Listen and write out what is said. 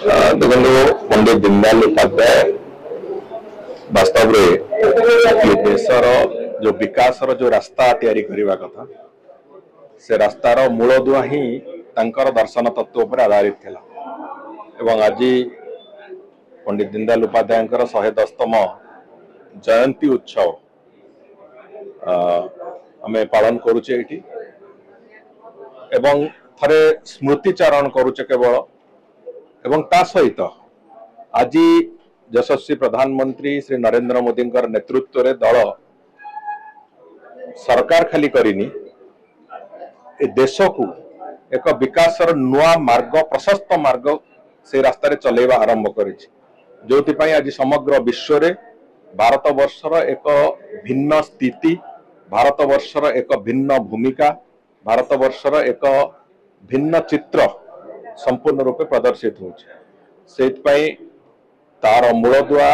देखो पंडित दीनदयाल उपाध्याय वास्तव ये देशर जो विकास जो रास्ता तैयारी करने कथा से रास्तार मूलदुआ ही तांकर दर्शन तत्व पर आधारित थिला एवं आज पंडित दीनदयाल उपाध्याय 110तम जयंती उत्सव आमे पालन करुचे एठी एवं थरे स्मृतिचारण करुचे केवल एवं ता सहित आज यशस्वी प्रधानमंत्री श्री नरेंद्र मोदी नेतृत्व रे दल सरकार खाली करनी देश को एक विकास नुआ मार्ग प्रशस्त मार्ग से रास्तार चलेवा आरंभ कर जो आज समग्र विश्व रे भारत वर्षर एक भिन्न स्थिति भारत वर्षर एक भिन्न भूमिका भारत वर्षर एक भिन्न चित्र संपूर्ण रूपे प्रदर्शित हो तार मूलदुआ